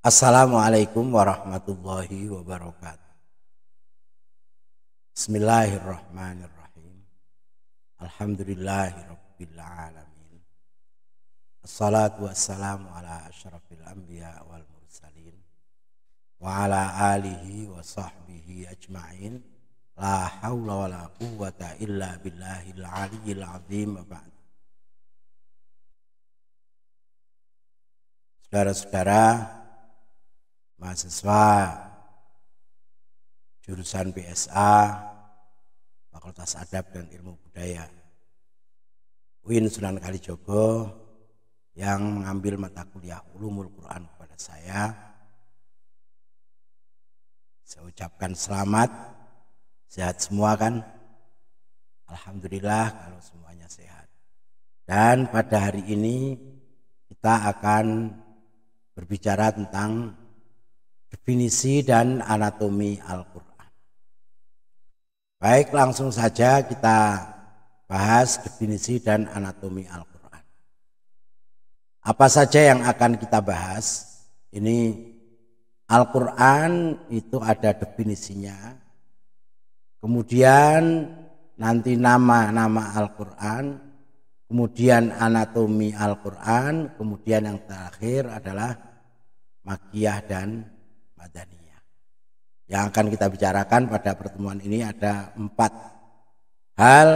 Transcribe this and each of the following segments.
Assalamualaikum warahmatullahi wabarakatuh. Bismillahirrahmanirrahim. Alhamdulillahirabbil alamin. Assalatu wassalamu ala asyrafil anbiya wal mursalin wa ala alihi wa sahbihi ajma'in. La haula wala quwwata illa billahil aliyyil azim. Saudara-saudara mahasiswa jurusan PSA Fakultas Adab dan Ilmu Budaya UIN Sunan Kalijogo yang mengambil mata kuliah Ulumul Quran kepada saya ucapkan selamat. Sehat semua kan? Alhamdulillah kalau semuanya sehat. Dan pada hari ini kita akan berbicara tentang definisi dan anatomi Al-Quran. Baik, langsung saja kita bahas definisi dan anatomi Al-Quran. Apa saja yang akan kita bahas? Ini Al-Quran itu ada definisinya. Kemudian nanti nama-nama Al-Quran. Kemudian anatomi Al-Quran. Kemudian yang terakhir adalah Makkiyah dan Madaniyah. Yang akan kita bicarakan pada pertemuan ini ada 4 hal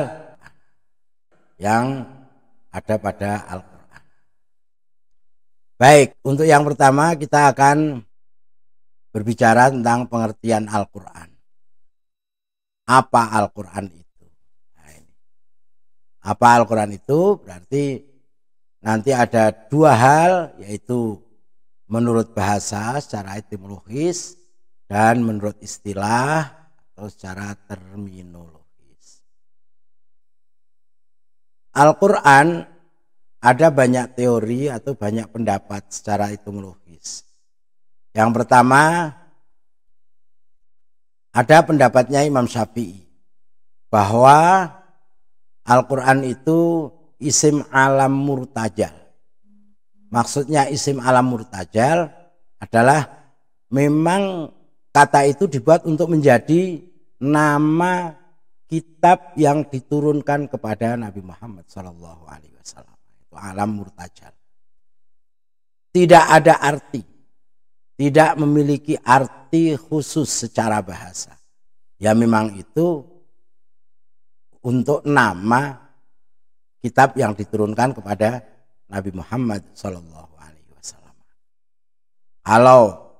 yang ada pada Al-Quran. Baik, untuk yang pertama kita akan berbicara tentang pengertian Al-Quran. Apa Al-Quran itu? Nah, ini. Apa Al-Quran itu? Berarti nanti ada 2 hal, yaitu menurut bahasa secara etimologis dan menurut istilah atau secara terminologis. Al-Quran ada banyak teori atau banyak pendapat secara etimologis. Yang pertama, ada pendapatnya Imam Syafi'i bahwa Al-Quran itu isim alam murtajal. Maksudnya isim alam murtajal adalah memang kata itu dibuat untuk menjadi nama kitab yang diturunkan kepada Nabi Muhammad SAW. Itu alam murtajal. Tidak ada arti, tidak memiliki arti khusus secara bahasa. Ya memang itu untuk nama kitab yang diturunkan kepada Nabi Muhammad SAW. Kalau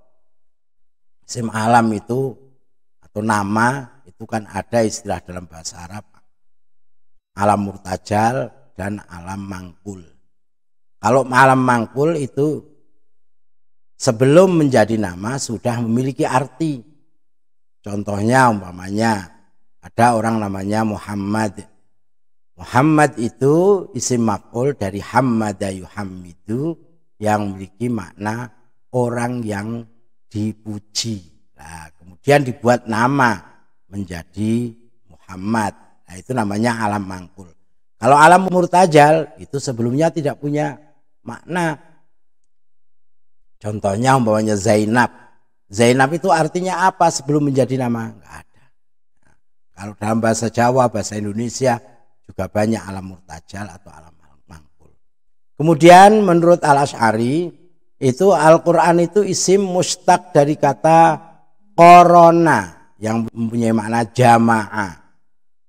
isim alam itu atau nama itu kan ada istilah dalam bahasa Arab, alam murtajal dan alam mangkul. Kalau alam mangkul itu sebelum menjadi nama sudah memiliki arti. Contohnya umpamanya ada orang namanya Muhammad. Muhammad itu isim maf'ul dari hammada yuhammidu yang memiliki makna orang yang dipuji. Nah, kemudian dibuat nama menjadi Muhammad. Nah, itu namanya alam mangkul. Kalau alam murtajal itu sebelumnya tidak punya makna. Contohnya umpamanya Zainab. Zainab itu artinya apa sebelum menjadi nama? Enggak ada. Nah, kalau dalam bahasa Jawa, bahasa Indonesia juga banyak alam murtajal atau alam mangkul. Kemudian menurut Al-Asy'ari itu Al-Quran itu isim mustaq dari kata korona yang mempunyai makna jamaah.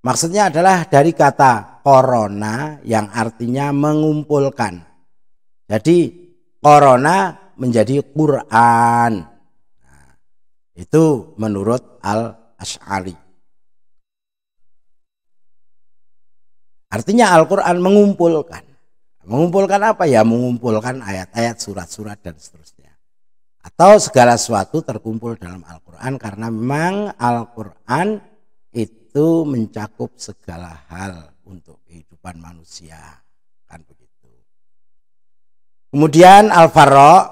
Maksudnya adalah dari kata korona yang artinya mengumpulkan. Jadi korona menjadi Quran. Nah, itu menurut Al-Asy'ari. Artinya Al-Quran mengumpulkan. Mengumpulkan apa ya? Mengumpulkan ayat-ayat, surat-surat dan seterusnya. Atau segala sesuatu terkumpul dalam Al-Quran karena memang Al-Quran itu mencakup segala hal untuk kehidupan manusia. Kan begitu. Kemudian Al-Farra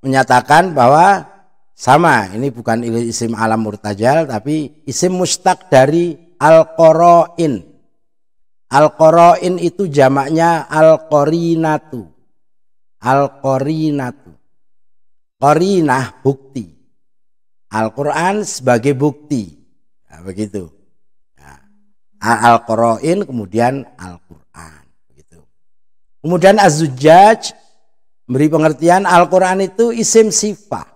menyatakan bahwa sama, ini bukan isim alam murtajal tapi isim mustaq dari Al-Qara'in. Al-Qara'in itu jamaknya Al-Qarinatu. Al-Qarinatu. Qarinah bukti. Al-Quran sebagai bukti. Nah, begitu. Nah, Al-Qarain kemudian Al-Quran. Begitu. Kemudian Az-Zujjaj beri pengertian Al-Quran itu isim sifat.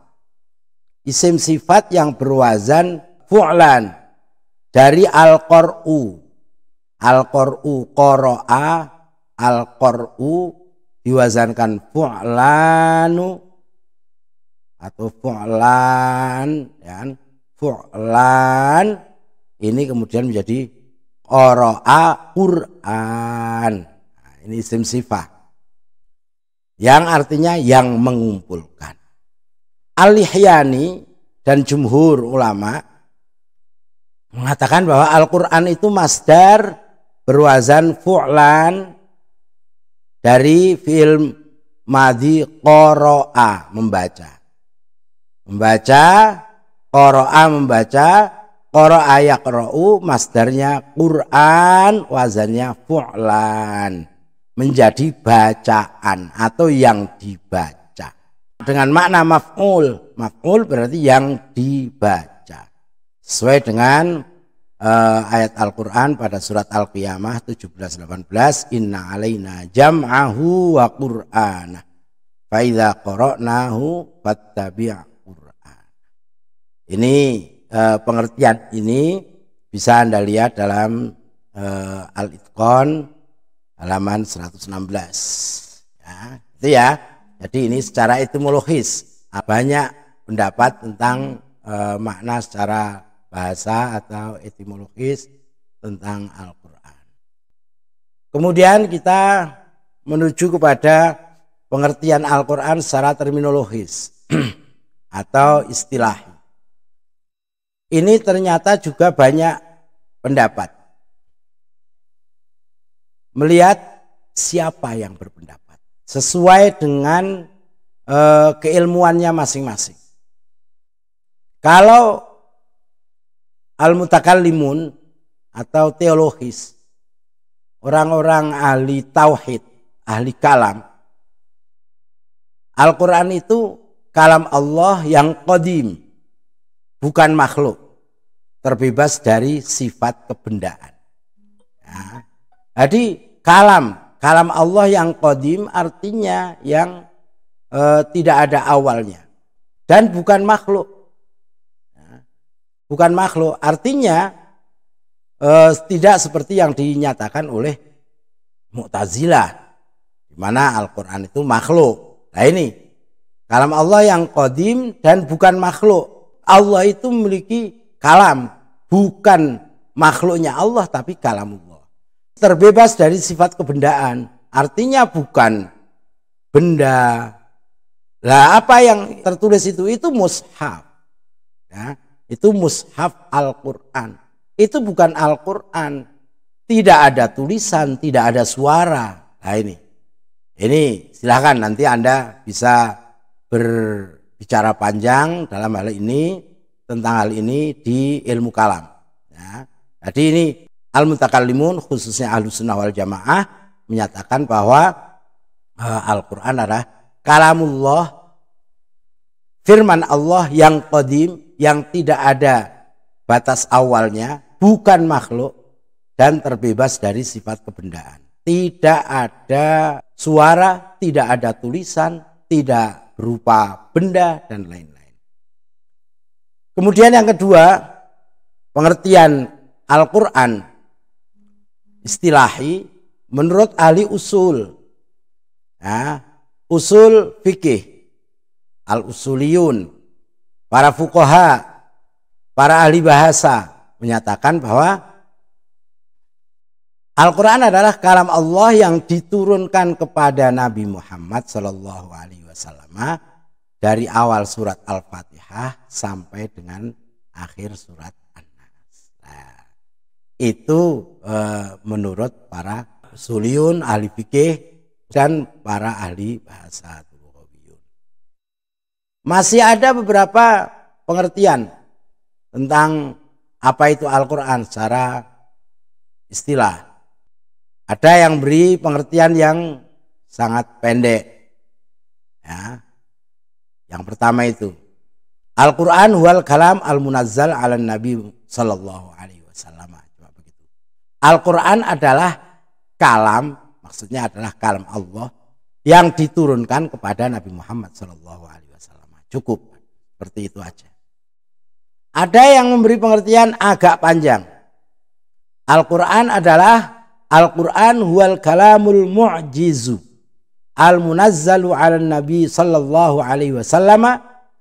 Isim sifat yang berwazan fu'lan dari Al-Qur'u. Al-Qur'u qara'a, Al-Qur'u diwazankan fu'lanu atau fu'lan, ya. Fu'lan ini kemudian menjadi qara'a Qur'an. Nah, ini isim sifat yang artinya yang mengumpulkan. Al-Lihyani dan jumhur ulama mengatakan bahwa Al-Quran itu masdar berwazan fu'lan dari fi'il madhi qara'a, membaca. Membaca, qara'a membaca, qara'a yaqra'u masdarnya Quran, wazannya fu'lan, menjadi bacaan atau yang dibaca. Dengan makna maf'ul. Maf'ul berarti yang dibaca. Sesuai dengan ayat Al-Quran pada surat Al-Qiyamah 17-18. Inna alaina jam'ahu wa qur'ana. Fa idza qara'nahu fattabi' qur'an. Ini pengertian ini bisa Anda lihat dalam Al-Itqan halaman 116. Ya, itu ya. Jadi ini secara etimologis banyak pendapat tentang makna secara bahasa atau etimologis tentang Al-Quran. Kemudian kita menuju kepada pengertian Al-Quran secara terminologis atau istilah. Ini ternyata juga banyak pendapat. Melihat siapa yang berpendapat sesuai dengan keilmuannya masing-masing. Kalau al-mutakallimun atau teologis, orang-orang ahli tauhid, ahli kalam, Al-Quran itu kalam Allah yang qadim, bukan makhluk, terbebas dari sifat kebendaan. Ya. Jadi kalam Allah yang qadim artinya yang tidak ada awalnya dan bukan makhluk. Ya. Bukan makhluk, artinya tidak seperti yang dinyatakan oleh Mu'tazilah, di mana Al-Quran itu makhluk. Nah ini kalam Allah yang qadim dan bukan makhluk. Allah itu memiliki kalam, bukan makhluknya Allah tapi kalamullah. Terbebas dari sifat kebendaan, artinya bukan benda. Lah apa yang tertulis itu mushaf. Ya, itu mushaf Al-Quran. Itu bukan Al-Quran. Tidak ada tulisan, tidak ada suara. Nah ini silakan nanti Anda bisa berbicara panjang dalam hal ini, tentang hal ini di ilmu kalam. Ya. Jadi ini al-mutakallimun khususnya Ahlus Sunnah wal Jamaah menyatakan bahwa Al-Quran adalah kalamullah, firman Allah yang qadim, yang tidak ada batas awalnya, bukan makhluk dan terbebas dari sifat kebendaan. Tidak ada suara, tidak ada tulisan, tidak berupa benda dan lain-lain. Kemudian yang kedua, pengertian Al-Quran istilahi menurut ahli usul, ya, usul fikih, al-usuliyun, para fuqaha, para ahli bahasa menyatakan bahwa Al-Quran adalah kalam Allah yang diturunkan kepada Nabi Muhammad SAW dari awal surat Al-Fatihah sampai dengan akhir surat An-Nas. Nah, itu menurut para usuliyun, ahli fikih dan para ahli bahasa. Masih ada beberapa pengertian tentang apa itu Al-Quran secara istilah. Ada yang beri pengertian yang sangat pendek, ya, Yang pertama itu Al-Quran wal kalam al-munazzal ala Nabi sallallahu alaihi wasallam. Cuma begitu. Al-Quran adalah kalam, maksudnya adalah kalam Allah yang diturunkan kepada Nabi Muhammad sallallahu alaihi wasallam. Cukup seperti itu aja. Ada yang memberi pengertian agak panjang. Al-Quran adalah Al-Quran huwal kalamul mu'jizu al-munazzalu ala Nabi sallallahu alaihi wasallam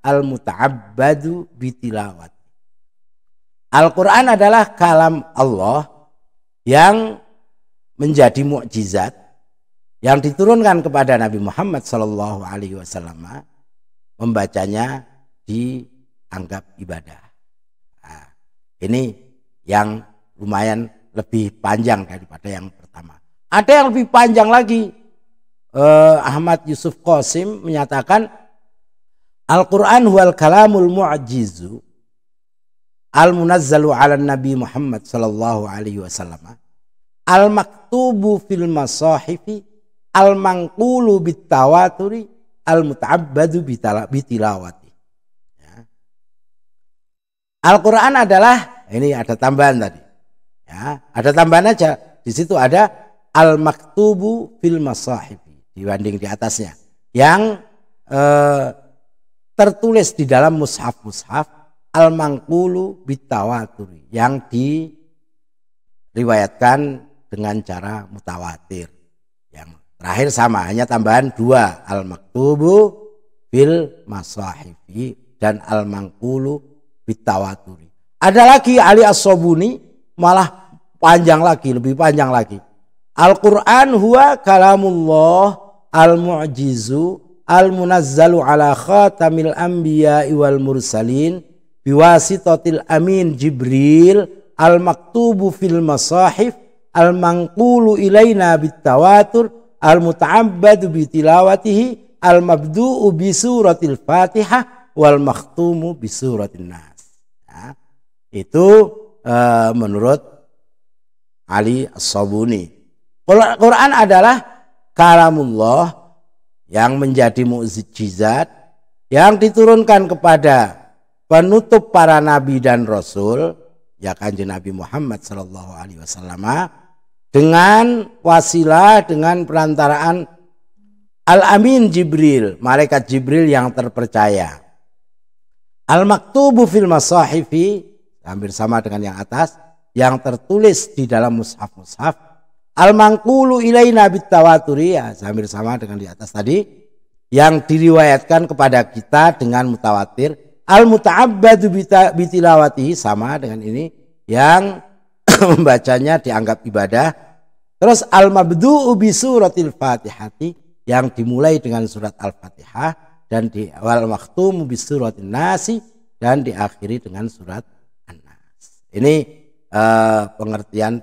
al-muta'abbadu bitilawat. Al-Quran adalah kalam Allah yang menjadi mukjizat yang diturunkan kepada Nabi Muhammad sallallahu alaihi wasallam, membacanya dianggap ibadah. Nah, ini yang lumayan lebih panjang daripada yang pertama. Ada yang lebih panjang lagi. Ahmad Yusuf Qasim menyatakan Al-Quran huwal kalamul mu'jizu al-munazzalu ala Nabi Muhammad sallallahu alaihi wasallam al-maktubu fil masahifi al-manqulu bitawaturi al-muta'abbadu bitilawati. Ya. Al-Quran adalah, ini ada tambahan tadi. Ya, ada tambahan aja. Di situ ada al-maktubu fil masahifi dibanding di atasnya. Yang tertulis di dalam mushaf-mushaf al-manqulu bitawaturi yang diriwayatkan dengan cara mutawatir. Yang terakhir sama, hanya tambahan dua, al-maktubu fil masahifi dan al-manqulu bitawaturi. Ada lagi Ali As-Sobuni malah panjang lagi, lebih panjang lagi. Al-Quran huwa kalamullah al-mu'jizu al-munazzalu ala khatamil anbiya'i wal mursalin biwasitatil amin Jibril al-maktubu fil masahif al-manqulu ilaina bitawatur al-muta'abbadu bitilawatihi al-mabdu'u bi suratil Fatihah wal makhtumu bi suratin Nas. Nah, itu menurut Ali As-Sobuni. Quran adalah kalamullah yang menjadi mukjizat yang diturunkan kepada penutup para nabi dan rasul, ya kanjeng Nabi Muhammad sallallahu alaihi wasallam, dengan wasilah, dengan perantaraan Al-Amin Jibril, malaikat Jibril yang terpercaya. Al-maktubu fil masahifi, hampir sama dengan yang atas, yang tertulis di dalam mushaf-mushaf. Al-manqulu ilaina bitawaturi, ya hampir sama dengan di atas tadi, yang diriwayatkan kepada kita dengan mutawatir. Al-muta'abbadu bitilawatihi, sama dengan ini, yang membacanya dianggap ibadah. Terus al-mabdu'u bi suratil Fatihati, yang dimulai dengan surat Al-Fatihah, dan di awal makhtumu bi suratin Nasi, dan diakhiri dengan surat An-Nas. Ini pengertian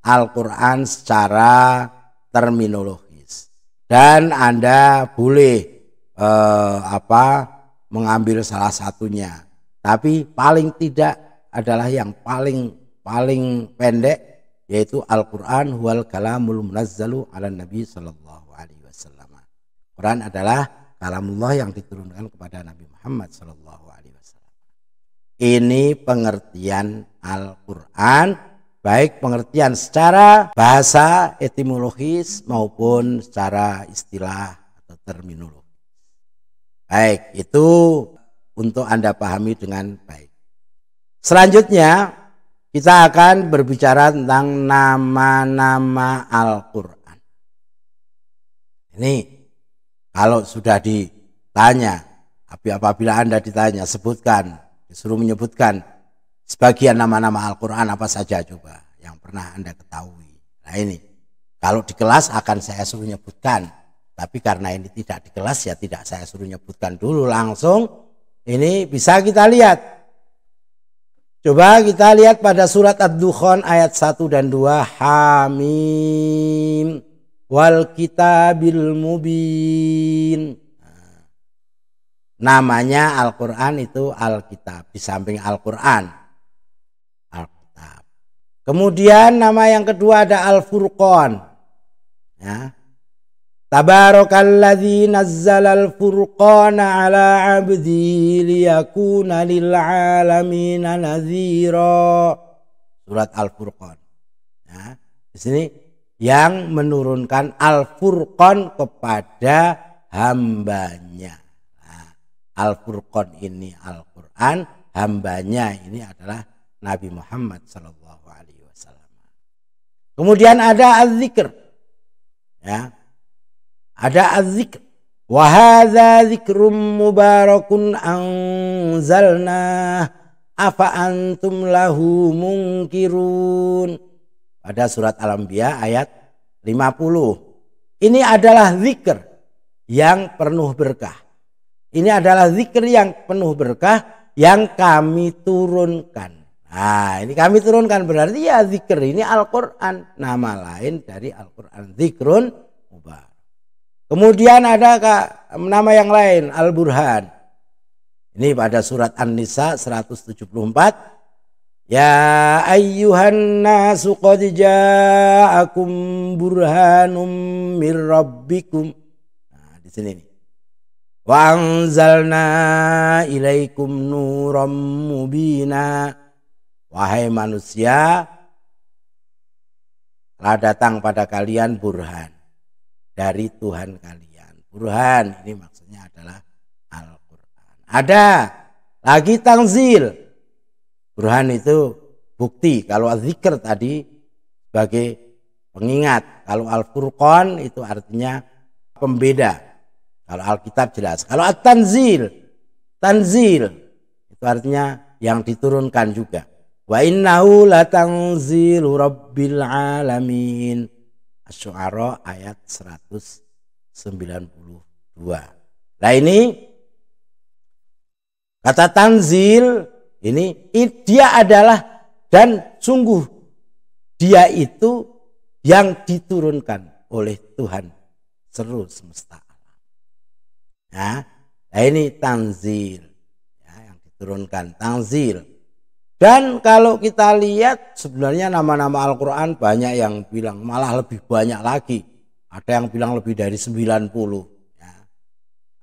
Al-Quran secara terminologis, dan Anda boleh mengambil salah satunya, tapi paling tidak adalah yang paling pendek, yaitu Al-Quran huwal kalamul munazzalu ala Nabi sallallahu alaihi wasallam. Quran adalah kalamullah yang diturunkan kepada Nabi Muhammad sallallahu alaihi wasallam. Ini pengertian Al-Quran, baik pengertian secara bahasa etimologis maupun secara istilah atau terminologi. Baik, itu untuk Anda pahami dengan baik. Selanjutnya kita akan berbicara tentang nama-nama Al-Quran. Ini kalau sudah ditanya, apabila Anda ditanya, sebutkan, disuruh menyebutkan sebagian nama-nama Al-Quran apa saja coba yang pernah Anda ketahui. Nah ini, kalau di kelas akan saya suruh nyebutkan. Tapi karena ini tidak di kelas, ya tidak saya suruh nyebutkan dulu langsung. Ini bisa kita lihat. Coba kita lihat pada surat Ad-Dukhan ayat 1 dan 2. Hamim wal kitabil mubin. Namanya Al-Quran itu Alkitab. Di samping Al-Quran, Kemudian nama yang kedua ada Al-Furqan. Ya. Tabarakalladzi nazzalal furqana ala 'abdihi liyakuna lil 'alamin nadhira. Surat Al-Furqan. Ya, di sini yang menurunkan Al-Furqan kepada hambanya. Nah, Al-Furqan ini Al-Quran, hambanya ini adalah Nabi Muhammad sallallahu alaihi wasallam. Kemudian ada az-zikr. Ya. Ada az-zikr. Wa hadza dzikrum mubarakun anzalna afa antum lahu munkirun. Pada surat Al-Anbiya ayat 50. Ini adalah zikr yang penuh berkah. Ini adalah zikr yang penuh berkah yang kami turunkan. Nah, ini kami turunkan berarti ya zikr ini Al-Quran. Nama lain dari Al-Quran. Zikrun mubarak. Kemudian ada nama yang lain, Al-Burhan. Ini pada surat An-Nisa 174. Ya ayyuhan nasu qad ja'akum burhanum mir rabbikum. Nah, di sini nih. Wa anzalna ilaikum nuram mubina. Wahai manusia, telah datang pada kalian burhan dari Tuhan kalian. Burhan ini maksudnya adalah Al-Quran. Ada lagi tanzil. Burhan itu bukti. Kalau zikr tadi sebagai pengingat. Kalau Al-Furqan itu artinya pembeda. Kalau Alkitab jelas. Kalau at-tanzil, tanzil itu artinya yang diturunkan juga. Wa innahu latanzilu rabbil alamin. Asy-Syu'ara ayat 192. Nah ini kata tanzil ini dia adalah dan sungguh dia itu yang diturunkan oleh Tuhan seluruh semesta alam. Nah ini tanzil ya, yang diturunkan tanzil. Dan kalau kita lihat sebenarnya nama-nama Al-Quran banyak yang bilang malah lebih banyak lagi. Ada yang bilang lebih dari 90. Ya.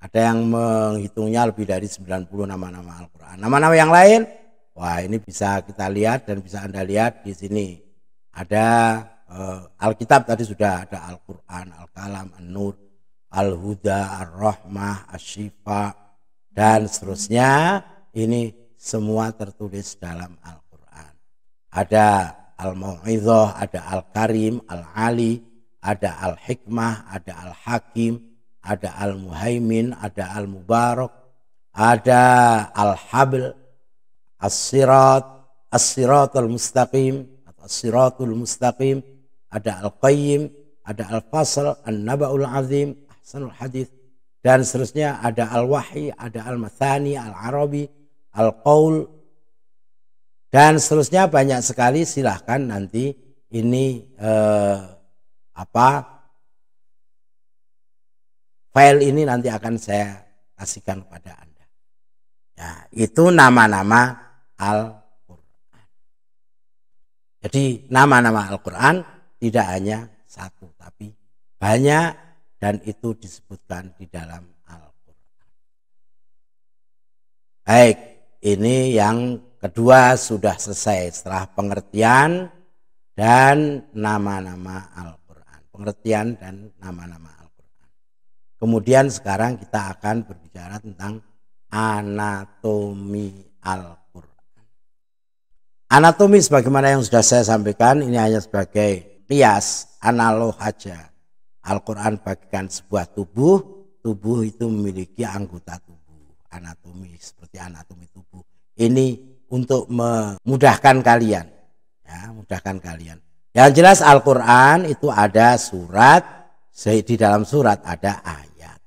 Ada yang menghitungnya lebih dari 90 nama-nama Al-Quran. Nama-nama yang lain, wah ini bisa kita lihat dan bisa Anda lihat di sini. Ada Alkitab tadi sudah ada Al-Quran, Al-Kalam, An-Nur, Al-Huda, Ar-Rahmah, Asy-Syifa, dan seterusnya. Ini semua tertulis dalam Al-Quran. Ada Al-Mau'izah, ada Al-Karim, Al-Ali, ada Al-Hikmah, ada Al-Hakim, ada Al-Muhaimin, ada Al-Mubarak, ada Al-Habl, As-Sirat, As-Siratul Mustaqim, As-Siratul Mustaqim, ada Al-Qayyim, ada Al-Fasl, An-Naba'ul Azim, Ahsanul Hadith, dan seterusnya ada Al-Wahyi, ada Al-Mathani, Al-Arabi, Al-Qaul, dan seterusnya banyak sekali. Silahkan nanti ini file ini nanti akan saya kasihkan kepada Anda. Ya, itu nama-nama Al-Quran. Jadi nama-nama Al-Quran tidak hanya satu, tapi banyak dan itu disebutkan di dalam Al-Quran. Baik. Ini yang kedua sudah selesai setelah pengertian dan nama-nama Al-Quran. Pengertian dan nama-nama Al-Quran. Kemudian sekarang kita akan berbicara tentang anatomi Al-Quran. Anatomi sebagaimana yang sudah saya sampaikan ini hanya sebagai kias, analog saja. Al-Quran bagikan sebuah tubuh. Tubuh itu memiliki anggota tubuh. Anatomi seperti anatomi tubuh ini untuk memudahkan kalian ya, mudahkan kalian. Yang jelas Al-Quran itu ada surat, di dalam surat ada ayat,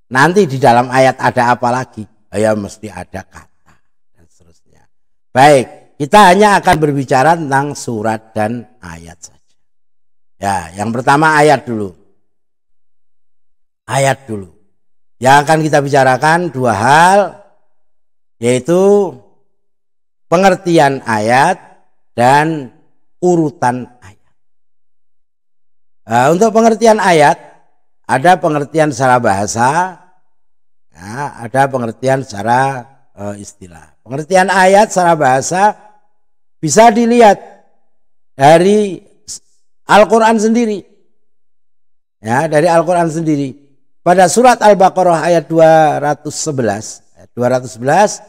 nanti di dalam ayat ada apa lagi ya, mesti ada kata dan seterusnya. Baik, kita hanya akan berbicara tentang surat dan ayat saja ya. Yang pertama ayat dulu. Yang akan kita bicarakan dua hal, yaitu pengertian ayat dan urutan ayat. Untuk pengertian ayat ada pengertian secara bahasa, ya, ada pengertian secara istilah. Pengertian ayat secara bahasa bisa dilihat dari Al-Quran sendiri. Ya, dari Al-Quran sendiri. Pada surat Al-Baqarah ayat 211,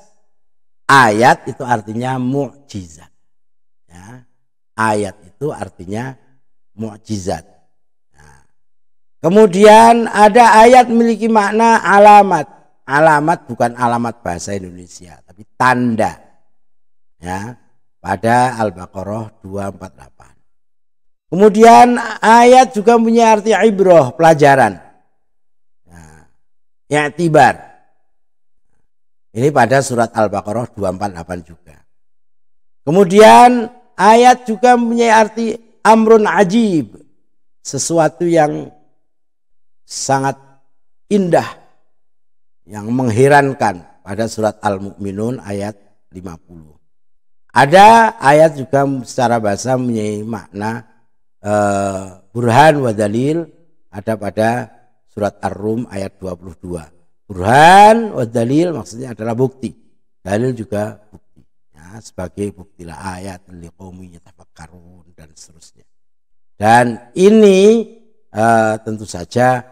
ayat itu artinya mukjizat. Ya, ayat itu artinya mukjizat. Nah, kemudian ada ayat memiliki makna alamat. Alamat bukan alamat bahasa Indonesia, tapi tanda. Ya, pada Al-Baqarah 248. Kemudian ayat juga punya arti ibrah, pelajaran. Nah, i'tibar. Ini pada surat Al-Baqarah 248 juga. Kemudian ayat juga mempunyai arti amrun ajib. Sesuatu yang sangat indah, yang mengherankan pada surat Al-Mu'minun ayat 50. Ada ayat juga secara bahasa mempunyai makna burhan wa dalil, ada pada surat Ar-Rum ayat 22. Burhan wa dalil maksudnya adalah bukti. Dalil juga bukti. Ya, sebagai buktilah ayat liqaumi yatafakkarun dan seterusnya. Dan ini tentu saja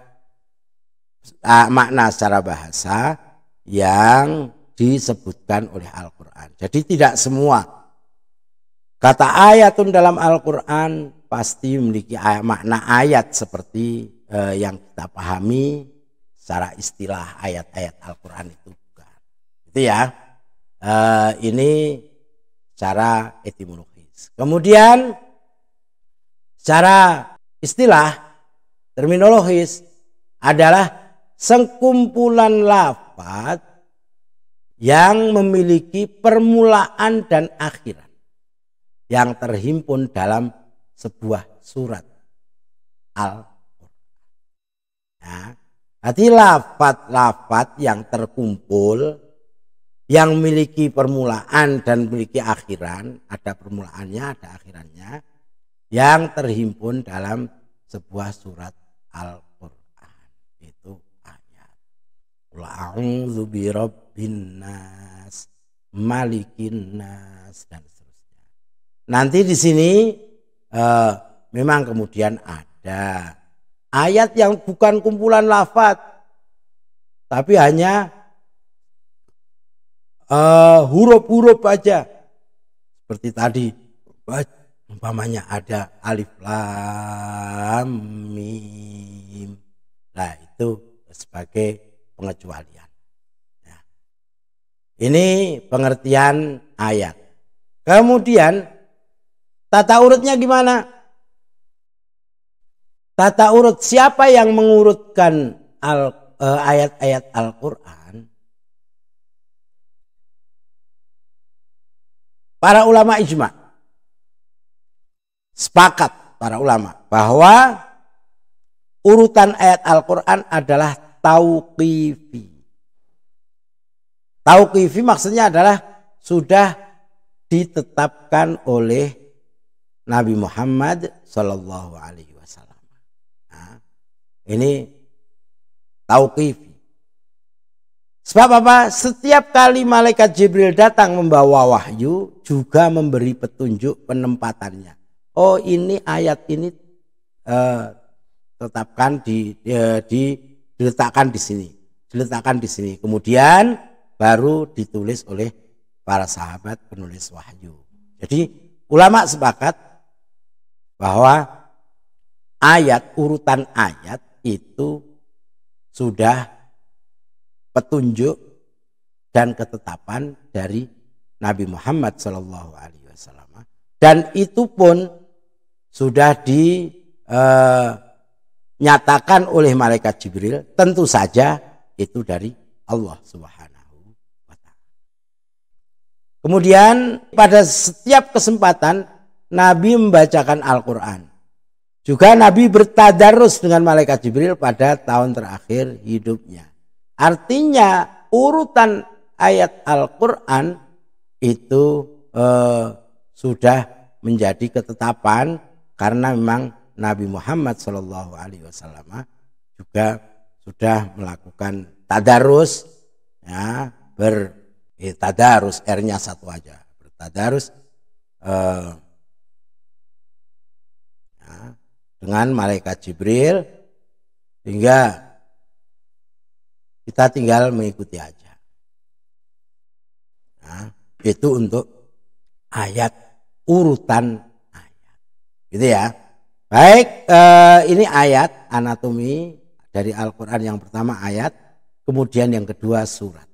makna secara bahasa yang disebutkan oleh Al-Quran. Jadi tidak semua kata ayatun dalam Al-Quran pasti memiliki makna ayat seperti yang kita pahami secara istilah ayat-ayat Al-Quran itu bukan. Itu ya. Ini secara etimologis. Kemudian secara istilah terminologis adalah sekumpulan lafaz yang memiliki permulaan dan akhiran yang terhimpun dalam sebuah surat Al-Quran. Nah, berarti lafaz-lafaz yang terkumpul yang memiliki permulaan dan memiliki akhiran, ada permulaannya, ada akhirannya, yang terhimpun dalam sebuah surat Al-Quran. Itu ayat. Qul a'udzu birabbin nas, malikin nas, dan seterusnya. Nanti di sini memang kemudian ada ayat yang bukan kumpulan lafaz, tapi hanya huruf-huruf aja. Seperti tadi, umpamanya ada alif lam mim. Nah, itu sebagai pengecualian. Nah, ini pengertian ayat. Kemudian tata urutnya gimana? Tata urut, siapa yang mengurutkan ayat-ayat Al-Quran? Para ulama ijma, sepakat para ulama bahwa urutan ayat Al-Quran adalah tauqifi. Tauqifi maksudnya adalah sudah ditetapkan oleh Nabi Muhammad Shallallahu Alaihi Wasallam. Nah, ini tauqifi. Sebab apa? Setiap kali malaikat Jibril datang membawa wahyu juga memberi petunjuk penempatannya. Oh, ini ayat ini tetapkan diletakkan di sini, diletakkan di sini. Kemudian baru ditulis oleh para sahabat penulis wahyu. Jadi ulama sepakat bahwa ayat, urutan ayat itu sudah petunjuk dan ketetapan dari Nabi Muhammad Shallallahu Alaihi Wasallam, dan itu pun sudah dinyatakan oleh malaikat Jibril, tentu saja itu dari Allah Subhanahu wa Ta'ala. Kemudian pada setiap kesempatan Nabi membacakan Al-Quran. Juga Nabi bertadarus dengan malaikat Jibril pada tahun terakhir hidupnya. Artinya urutan ayat Al-Quran itu sudah menjadi ketetapan karena memang Nabi Muhammad SAW juga sudah melakukan tadarus, ya, tadarus, R-nya satu aja, bertadarus ya, dengan malaikat Jibril, sehingga kita tinggal mengikuti aja. Nah, itu untuk ayat, urutan ayat, gitu ya. Baik, ini ayat anatomi dari Al-Quran. Yang pertama ayat, kemudian yang kedua surat.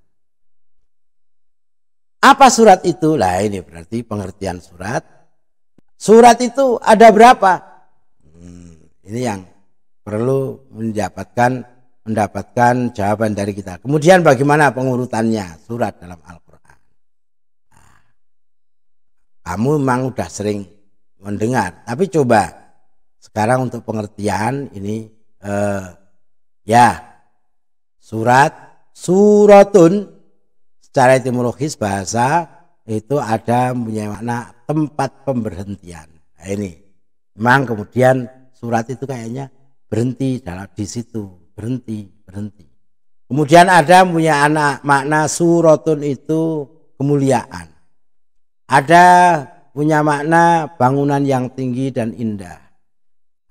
Apa surat itu? Lah ini berarti pengertian surat. Surat itu ada berapa? Ini yang perlu mendapatkan jawaban dari kita. Kemudian bagaimana pengurutannya surat dalam Al-Quran? Nah, kamu memang udah sering mendengar, tapi coba sekarang untuk pengertian ini ya, suratun secara etimologis bahasa itu ada punya makna tempat pemberhentian. Nah, ini memang kemudian surat itu kayaknya berhenti di situ, berhenti. Kemudian ada punya makna suratun itu kemuliaan. Ada punya makna bangunan yang tinggi dan indah.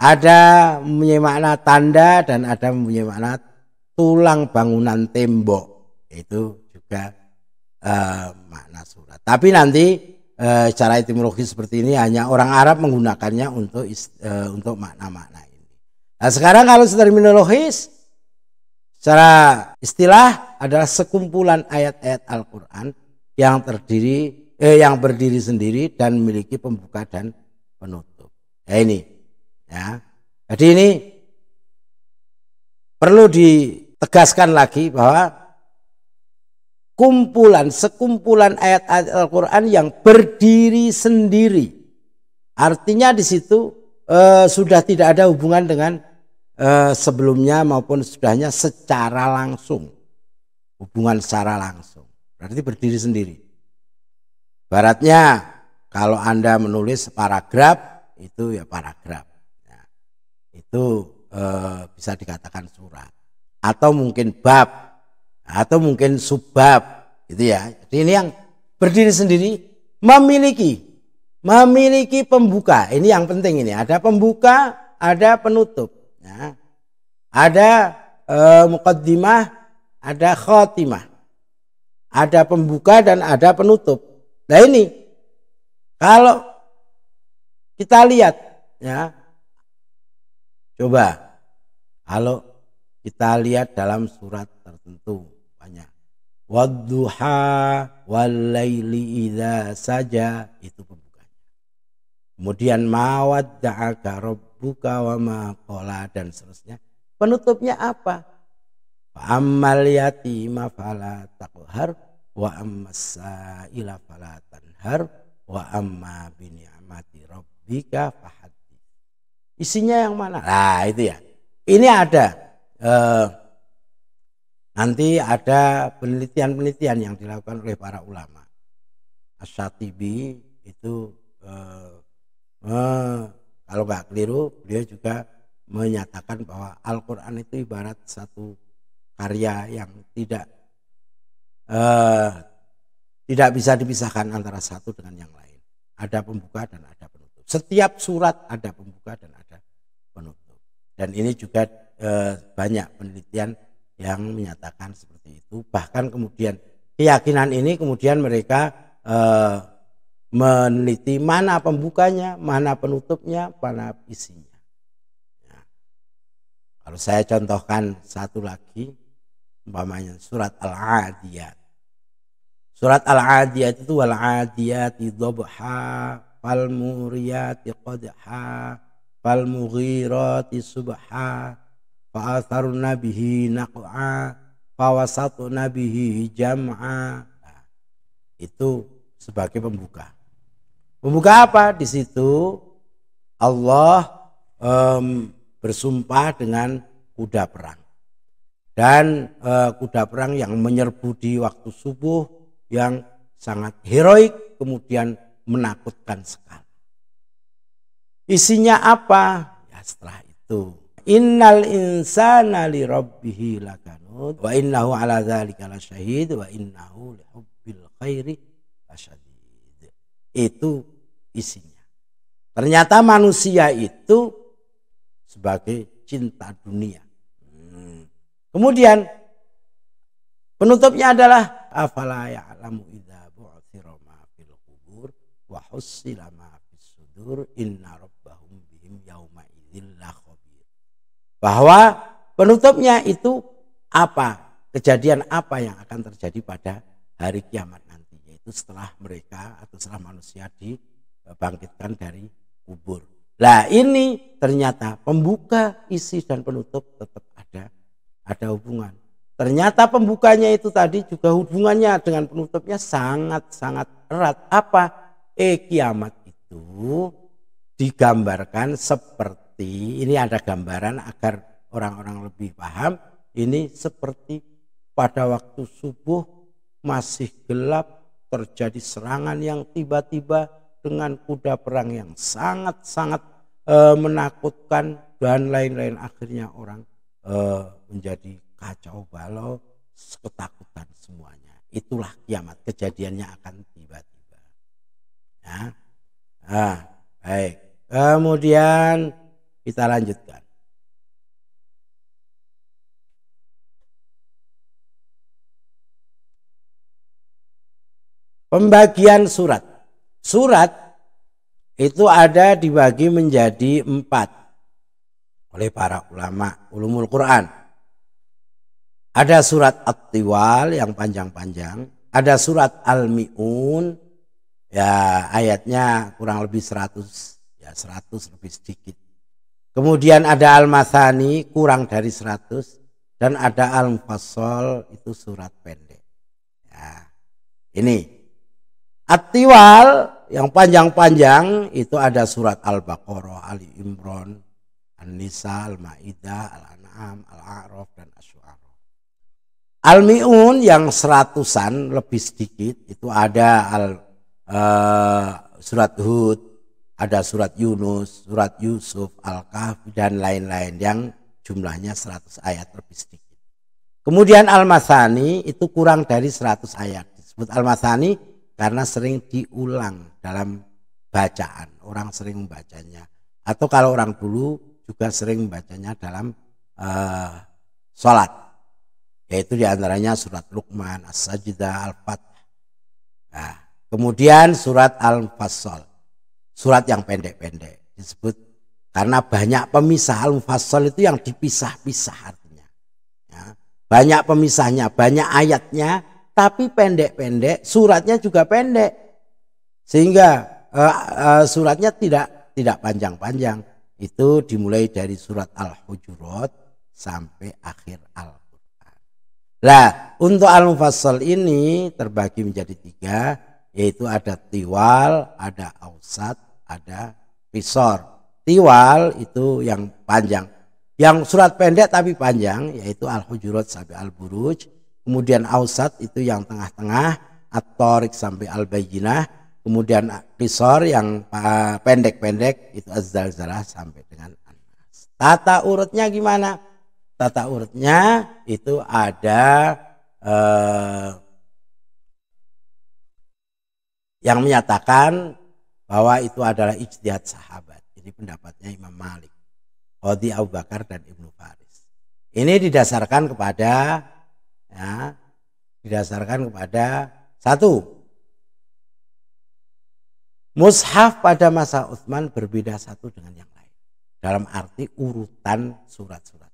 Ada mempunyai makna tanda dan ada mempunyai makna tulang bangunan tembok. Itu juga makna surat. Tapi nanti secara etimologi seperti ini hanya orang Arab menggunakannya untuk makna-makna ini. Nah, sekarang kalau terminologis secara istilah adalah sekumpulan ayat-ayat Al-Quran yang berdiri sendiri dan memiliki pembuka dan penutup. Ya ini. Ya, jadi ini perlu ditegaskan lagi bahwa sekumpulan ayat-ayat Al-Quran yang berdiri sendiri. Artinya di situ sudah tidak ada hubungan dengan sebelumnya maupun sudahnya secara langsung. Hubungan secara langsung. Berarti berdiri sendiri. Ibaratnya kalau Anda menulis paragraf, itu ya paragraf. Itu bisa dikatakan surat, atau mungkin bab, atau mungkin subbab, gitu ya. Jadi ini yang berdiri sendiri, memiliki pembuka. Ini yang penting ini. Ada pembuka, ada penutup. Ya. Ada muqaddimah, ada khatimah. Ada pembuka dan ada penutup. Nah ini kalau kita lihat, ya. Coba kalau kita lihat dalam surat tertentu banyak. Wadduha walaili idza saja, itu pembukanya. Kemudian mawadda'aka rabbuka wa ma qala, dan seterusnya. Penutupnya apa? Fa ammal yatima fala taqhar wa ammas sa'ila fala tanhar wa amma bi ni'mati rabbika fahad. Isinya yang mana? Nah itu ya. Ini ada nanti ada penelitian yang dilakukan oleh para ulama. Asy-Syatibi itu kalau nggak keliru, beliau juga menyatakan bahwa Al-Quran itu ibarat satu karya yang tidak bisa dipisahkan antara satu dengan yang lain. Ada pembuka dan ada penutup. Setiap surat ada pembuka dan ada penutup. Dan ini juga banyak penelitian yang menyatakan seperti itu. Bahkan kemudian keyakinan ini kemudian mereka meneliti mana pembukanya, mana penutupnya, mana isinya. Ya. Kalau saya contohkan satu lagi, umpamanya surat Al-Adiyat. Surat Al-Adiyat itu wal-adiyati dhabha fal muriyati qadha fal mughirati subha fa atharna bihi naq'a fa wasatna bihi jam'a. Nah, itu sebagai pembuka. Pembuka apa? Di situ Allah bersumpah dengan kuda perang. Dan kuda perang yang menyerbu di waktu subuh yang sangat heroik, kemudian menakutkan sekali. Isinya apa? Ya setelah itu Innal insana li rabbih lakanud wa innahu ala dzalika lasyahid wa innahu li hubbil khairi lasyadid. Itu isinya. Ternyata manusia itu sebagai cinta dunia. Kemudian penutupnya adalah afala ya'lamu idza bu'thira ma fil qubur wa hussila ma fis sudur inna rabbahum bihim yauma idzil lakhabir. Bahwa penutupnya itu apa? Kejadian apa yang akan terjadi pada hari kiamat nanti, yaitu setelah mereka atau setelah manusia dibangkitkan dari kubur. Lah ini ternyata pembuka, isi dan penutup tetap ada hubungan. Ternyata pembukanya itu tadi juga hubungannya dengan penutupnya sangat-sangat erat. Apa? Kiamat itu digambarkan seperti, ini ada gambaran agar orang-orang lebih paham, ini seperti pada waktu subuh masih gelap, terjadi serangan yang tiba-tiba dengan kuda perang yang sangat-sangat menakutkan dan lain-lain, akhirnya orang menjadi kacau balau, ketakutan semuanya. Itulah kiamat, kejadiannya akan tiba-tiba. Ya. Baik. Kemudian kita lanjutkan. Pembagian surat. Surat itu ada dibagi menjadi 4 oleh para ulama ulumul Quran. Ada surat At-Tiwal yang panjang-panjang, ada surat Al-Mi'un, ya ayatnya kurang lebih 100, ya 100 lebih sedikit. Kemudian ada Al-Mathani kurang dari 100, dan ada Al-Mufassal itu surat pendek. Ya, ini At-Tiwal yang panjang-panjang itu ada surat Al-Baqarah, Ali Imran, An-Nisa, Al-Maidah, Al-An'am, Al-A'raf dan Asy-Syu'ara. Al-Mi'un yang 100-an lebih sedikit itu ada surat Hud, ada surat Yunus, surat Yusuf, Al-Kahfi dan lain-lain yang jumlahnya 100 ayat lebih sedikit. Kemudian Al-Mathani itu kurang dari 100 ayat. Disebut Al-Mathani karena sering diulang dalam bacaan, orang sering membacanya. Atau kalau orang dulu juga sering membacanya dalam sholat, yaitu diantaranya surat Luqman, As-Sajdah, Al-Fath. Nah, kemudian surat Al-Mufassal, surat yang pendek-pendek disebut karena banyak pemisah. Al-Mufassal itu yang dipisah-pisah artinya. Ya, banyak pemisahnya, banyak ayatnya, tapi pendek-pendek, suratnya juga pendek, sehingga suratnya tidak panjang-panjang. Itu dimulai dari surat Al-Hujurat sampai akhir Al-Quran. Nah, untuk Al-Mufassal ini terbagi menjadi 3, yaitu ada Tiwal, ada Ausat, ada Qisar. Tiwal itu yang panjang, yang surat pendek tapi panjang, yaitu Al-Hujurat sampai Al-Buruj. Kemudian Ausat itu yang tengah-tengah, At-Tariq sampai Al-Bayyinah. Kemudian Qisar yang pendek-pendek itu Az-Zalzalah sampai dengan An-Nas. Tata urutnya gimana? Tata urutnya itu ada yang menyatakan bahwa itu adalah ijtihad sahabat. Ini pendapatnya Imam Malik, Qadhi Abu Bakar dan Ibnu Faris. Ini didasarkan kepada satu, mushaf pada masa Utsman berbeda satu dengan yang lain dalam arti urutan surat-suratnya.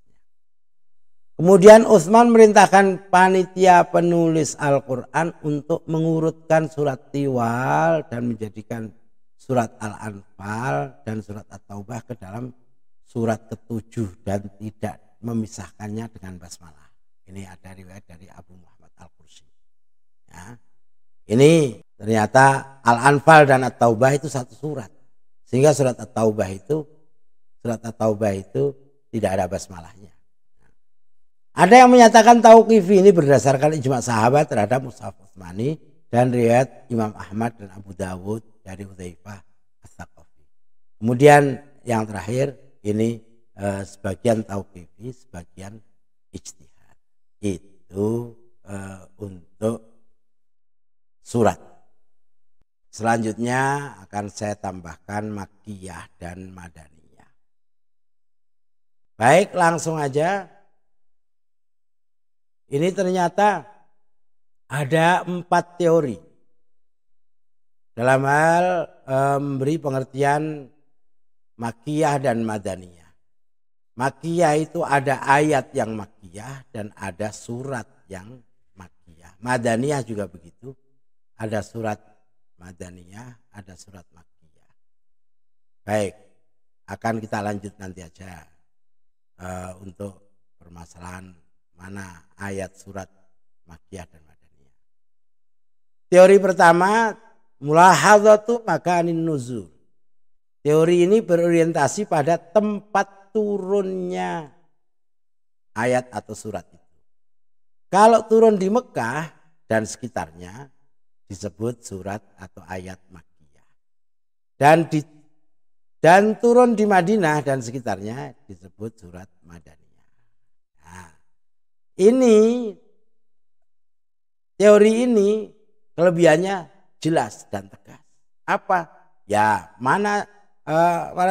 Kemudian Utsman merintahkan panitia penulis Al-Quran untuk mengurutkan surat Tiwal dan menjadikan surat Al-Anfal dan surat At-Taubah ke dalam surat ke-7 dan tidak memisahkannya dengan basmalah. Ini ada riwayat dari Abu Muhammad Al-Qursi. Ya. Ini ternyata Al-Anfal dan At-Taubah itu satu surat. Sehingga surat At-Taubah itu tidak ada basmalahnya. Ada yang menyatakan tauqifi, ini berdasarkan ijma sahabat terhadap mushaf Utsmani dan riwayat Imam Ahmad dan Abu Dawud dari Hudzaifah Ats-Tsaqafi. Kemudian yang terakhir ini sebagian tauqifi, sebagian ijtihad. Itu untuk surat. Selanjutnya akan saya tambahkan Makkiyah dan Madaniyah. Baik, langsung aja. Ini ternyata ada 4 teori dalam hal memberi pengertian Makkiyah dan Madaniyah. Makkiyah itu ada ayat yang Makkiyah dan ada surat yang Makkiyah. Madaniyah juga begitu. Ada surat Madaniyah, ada surat Makkiyah. Baik, akan kita lanjut nanti aja untuk permasalahan mana ayat surat Makkiyah dan Madaniyah. Teori pertama, mulahadzatu makanin nuzul. Teori ini berorientasi pada tempat turunnya ayat atau surat itu. Kalau turun di Mekah dan sekitarnya disebut surat atau ayat Makkiyah. Dan turun di Madinah dan sekitarnya disebut surat Madaniyah. Nah, ini teori ini kelebihannya jelas dan tegas. Apa? Ya, mana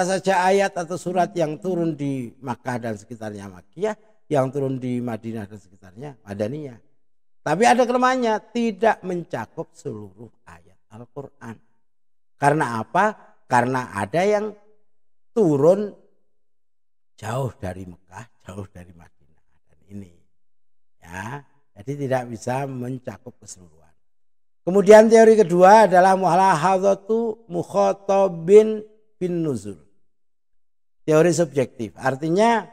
saja ayat atau surat yang turun di Makkah dan sekitarnya Makkiyah, yang turun di Madinah dan sekitarnya Madaniyah. Tapi ada kelemahannya, tidak mencakup seluruh ayat Al-Quran. Karena apa? Karena ada yang turun jauh dari Mekah, jauh dari Madinah. Dan ini ya, jadi tidak bisa mencakup keseluruhan. Kemudian teori kedua adalah mulahadzatu mukhatabin bin nuzul. Teori subjektif, artinya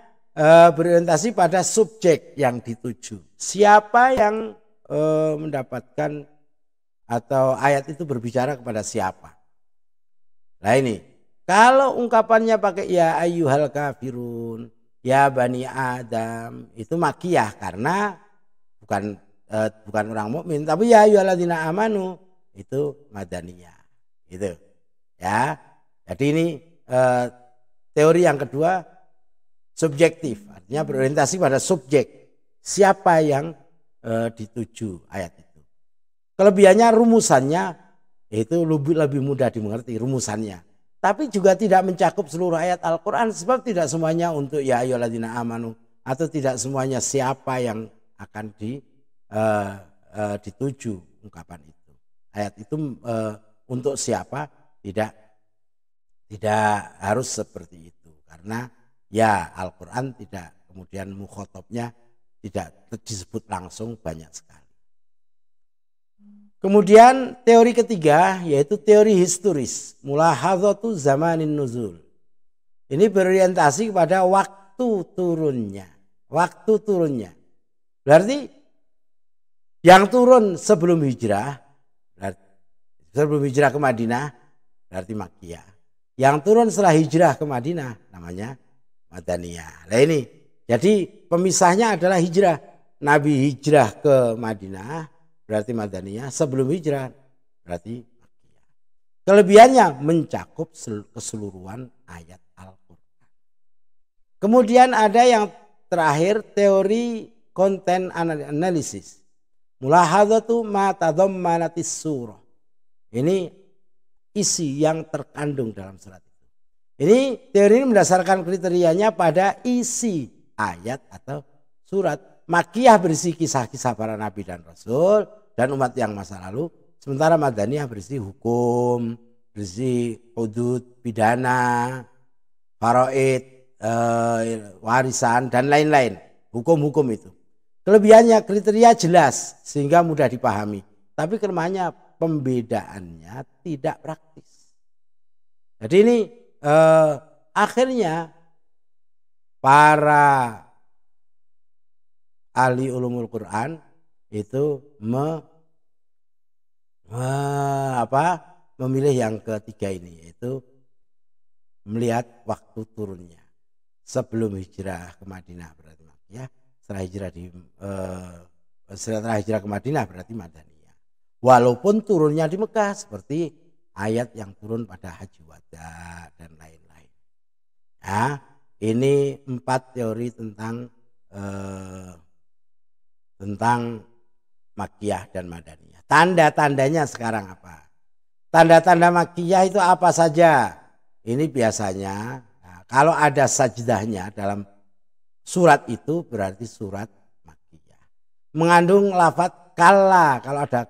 berorientasi pada subjek yang dituju. Siapa yang mendapatkan atau ayat itu berbicara kepada siapa. Nah ini, kalau ungkapannya pakai ya ayyuhal kafirun, ya bani Adam, itu Makkiyah karena bukan orang mukmin, tapi ya ayyuhalladzina amanu itu Madaniyah. Gitu. Ya. Jadi ini teori yang kedua subjektif, artinya berorientasi pada subjek. Siapa yang dituju ayat itu. Kelebihannya rumusannya itu lebih mudah dimengerti rumusannya. Tapi juga tidak mencakup seluruh ayat Al-Quran sebab tidak semuanya untuk ya ayyuhalladzina amanu atau tidak semuanya siapa yang akan dituju ungkapan itu. Ayat itu untuk siapa tidak harus seperti itu karena ya Al-Quran tidak kemudian mukhatabnya tidak disebut langsung banyak sekali. Kemudian teori ketiga yaitu teori historis, mulahadzatu zamanin nuzul. Ini berorientasi kepada waktu turunnya. Berarti yang turun sebelum hijrah ke Madinah berarti Makkiyah. Yang turun setelah hijrah ke Madinah namanya Madaniyah. Nah ini, jadi pemisahnya adalah hijrah. Nabi hijrah ke Madinah berarti Madaniyah, sebelum hijrah berarti Makkiyah. Kelebihannya mencakup keseluruhan ayat Al-Quran. Kemudian ada yang terakhir teori konten analisis. Mulahadzatu ma tadammanatis surah. Ini isi yang terkandung dalam surat itu. Ini teori ini mendasarkan kriterianya pada isi ayat atau surat. Makkiyah berisi kisah-kisah para nabi dan rasul dan umat yang masa lalu. Sementara Madaniyah berisi hukum, berisi hudud, pidana, faraid, warisan dan lain-lain. Hukum-hukum itu. Kelebihannya kriteria jelas sehingga mudah dipahami. Tapi kelemahannya pembedaannya tidak praktis. Jadi ini akhirnya para ahli ulumul Quran itu memilih yang ketiga ini, yaitu melihat waktu turunnya. Sebelum hijrah ke Madinah berarti Makkiyah, setelah hijrah ke Madinah berarti Madaniyah. Walaupun turunnya di Mekah seperti ayat yang turun pada Haji Wada dan lain-lain. Ya, ini 4 teori tentang Makkiyah dan Madaniyah. Tanda-tandanya sekarang apa? Tanda-tanda Makkiyah itu apa saja? Ini biasanya kalau ada sajdahnya dalam surat itu berarti surat Makkiyah. Mengandung lafadz kalla. Kalau ada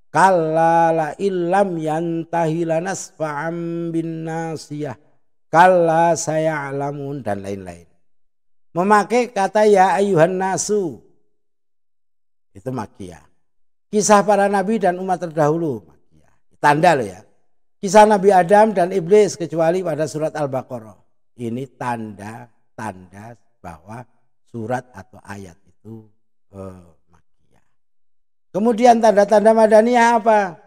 kalla la illam yantahi lanasfa'am bin nasiyah. Kalla saya'lamun dan lain-lain. Memakai kata ya ayuhan nasu. Itu Makkiyah. Kisah para nabi dan umat terdahulu. Makkiyah. Tanda loh ya. Kisah Nabi Adam dan Iblis kecuali pada surat Al-Baqarah. Ini tanda-tanda bahwa surat atau ayat itu Makkiyah. Kemudian tanda-tanda Madaniyah apa?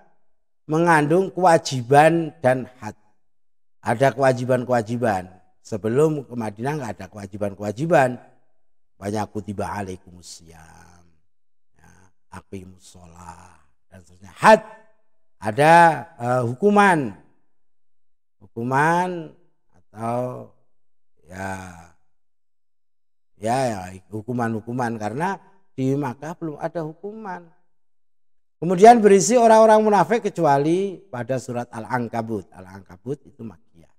Mengandung kewajiban dan had. Ada kewajiban-kewajiban. Sebelum ke Madinah nggak ada kewajiban-kewajiban. Banyak kutiba alaikumusiyam, ya, aqimus sholah dan seterusnya. Had, ada hukuman atau ya hukuman karena di Makkah belum ada hukuman. Kemudian berisi orang-orang munafik kecuali pada surat Al-Ankabut. Al-Ankabut itu Makkiyah.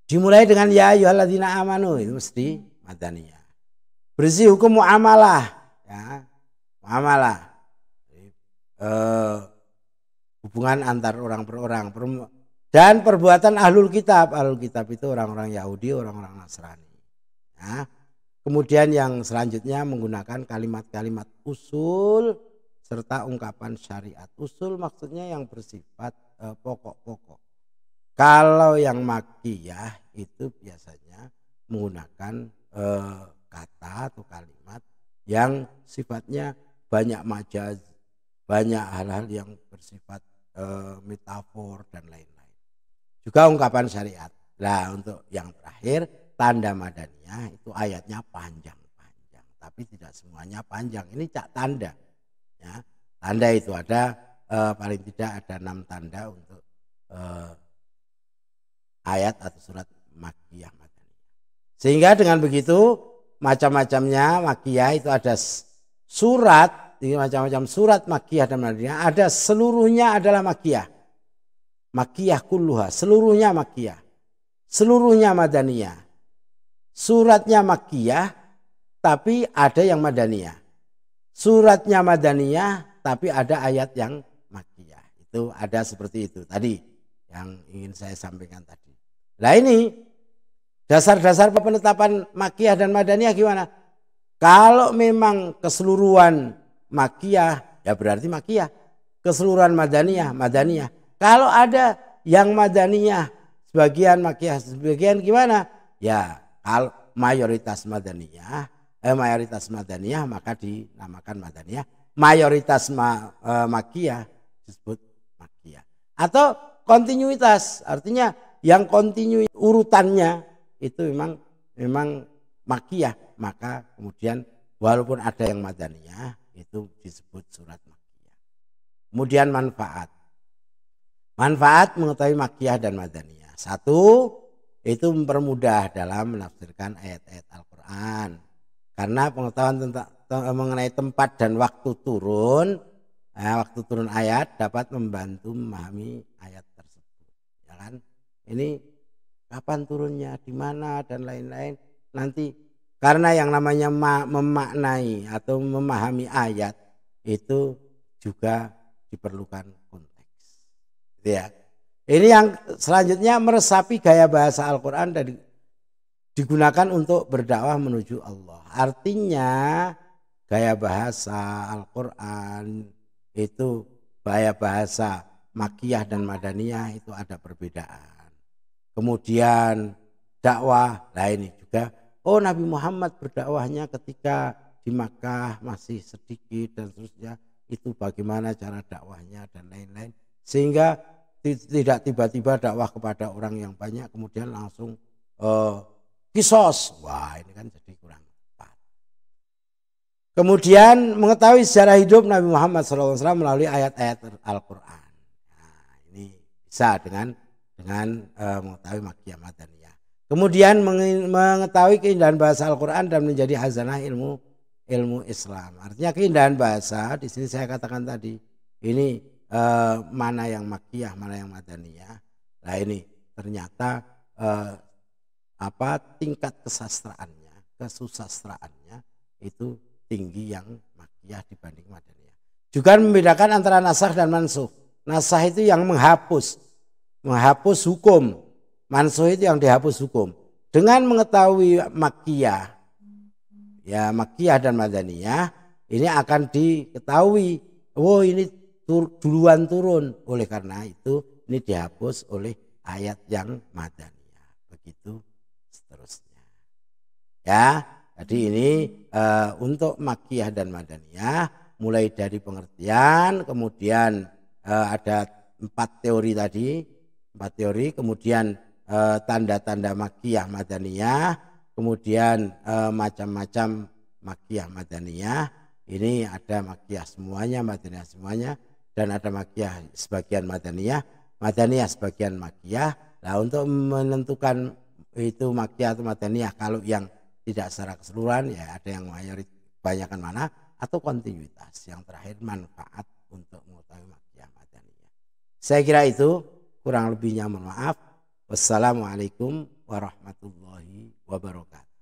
Dimulai dengan ya ayyuhalladzina amanu, itu mesti Madaniyah. Berisi hukum muamalah, ya. Muamalah. Hubungan antar orang per orang dan perbuatan ahlul kitab. Ahlul kitab itu orang-orang Yahudi, orang-orang Nasrani. Ya. Kemudian yang selanjutnya menggunakan kalimat-kalimat usul serta ungkapan syariat. Usul maksudnya yang bersifat pokok-pokok. Kalau yang Makkiyah itu biasanya menggunakan kata atau kalimat yang sifatnya banyak majaz, banyak hal-hal yang bersifat metafor dan lain-lain. Juga ungkapan syariat. Nah, untuk yang terakhir tanda Madaniyah itu ayatnya panjang-panjang, tapi tidak semuanya panjang. Ini cak tanda. Ya, tanda itu ada paling tidak ada 6 tanda untuk ayat atau surat Makkiyah Madaniyah. Sehingga dengan begitu macam-macamnya Makkiyah itu ada surat, ini macam-macam surat Makkiyah dan Madaniyah, ada seluruhnya adalah Makkiyah. Makkiyah kulluha, seluruhnya Makkiyah. Seluruhnya Madaniyah. Suratnya Makkiyah tapi ada yang Madaniyah. Suratnya Madaniyah tapi ada ayat yang Makkiyah. Itu ada seperti itu tadi yang ingin saya sampaikan tadi. Nah ini dasar-dasar penetapan Makkiyah dan Madaniyah gimana? Kalau memang keseluruhan Makkiyah ya berarti Makkiyah. Keseluruhan Madaniyah, Madaniyah. Kalau ada yang Madaniyah sebagian Makkiyah, sebagian gimana? Ya kalau mayoritas Madaniyah maka dinamakan Madaniyah. Mayoritas Makkiyah disebut Makkiyah. Atau kontinuitas, artinya yang kontinu urutannya itu memang Makkiyah. Maka kemudian walaupun ada yang Madaniyah itu disebut surat Makkiyah. Kemudian manfaat mengetahui Makkiyah dan Madaniyah. Satu, itu mempermudah dalam menafsirkan ayat-ayat Al-Quran. Karena pengetahuan mengenai tempat dan waktu turun ayat dapat membantu memahami ayat tersebut. Ya kan? Ini kapan turunnya, di mana dan lain-lain. Nanti karena yang namanya memaknai atau memahami ayat itu juga diperlukan konteks. Gitu ya. Ini yang selanjutnya meresapi gaya bahasa Al-Quran dan digunakan untuk berdakwah menuju Allah. Artinya gaya bahasa Al-Quran itu gaya bahasa Makkiyah dan Madaniyah itu ada perbedaan. Kemudian dakwah, nah ini juga Nabi Muhammad berdakwahnya ketika di Makkah masih sedikit dan seterusnya, itu bagaimana cara dakwahnya dan lain-lain, sehingga tidak tiba-tiba dakwah kepada orang yang banyak kemudian langsung kisos. Wah, ini kan jadi kurang tepat. Kemudian mengetahui sejarah hidup Nabi Muhammad SAW melalui ayat-ayat Al-Quran. Nah, ini bisa dengan mengetahui Makkiyah Madaniyah. Kemudian mengetahui keindahan bahasa Al-Quran dan menjadi hazanah ilmu Islam. Artinya keindahan bahasa di sini saya katakan tadi ini mana yang makkiyah, mana yang madaniyah. Nah ini ternyata tingkat kesastraannya, kesusastraannya itu tinggi yang makkiyah dibanding madaniyah. Juga membedakan antara nasakh dan mansukh. Nasakh itu yang menghapus hukum. Mansukh itu yang dihapus hukum. Dengan mengetahui makkiyah, ya makkiyah dan madaniyah, ini akan diketahui, oh ini duluan turun. Oleh karena itu ini dihapus oleh ayat yang madaniyah. Begitu seterusnya. Ya, jadi ini untuk makkiyah dan madaniyah mulai dari pengertian, kemudian ada 4 teori tadi, 4 teori, kemudian tanda-tanda makkiyah madaniyah, kemudian macam-macam makkiyah madaniyah. Ini ada makkiyah semuanya, madaniyah semuanya, dan ada makkiyah sebagian madaniyah sebagian makkiyah. Nah, untuk menentukan itu makkiyah atau madaniyah, kalau yang tidak secara keseluruhan ya ada yang mayoritas kebanyakan mana, atau kontinuitas. Yang terakhir manfaat untuk mengetahui makkiyah madaniyah. Saya kira itu, kurang lebihnya mohon maaf. Wassalamualaikum warahmatullahi wabarakatuh.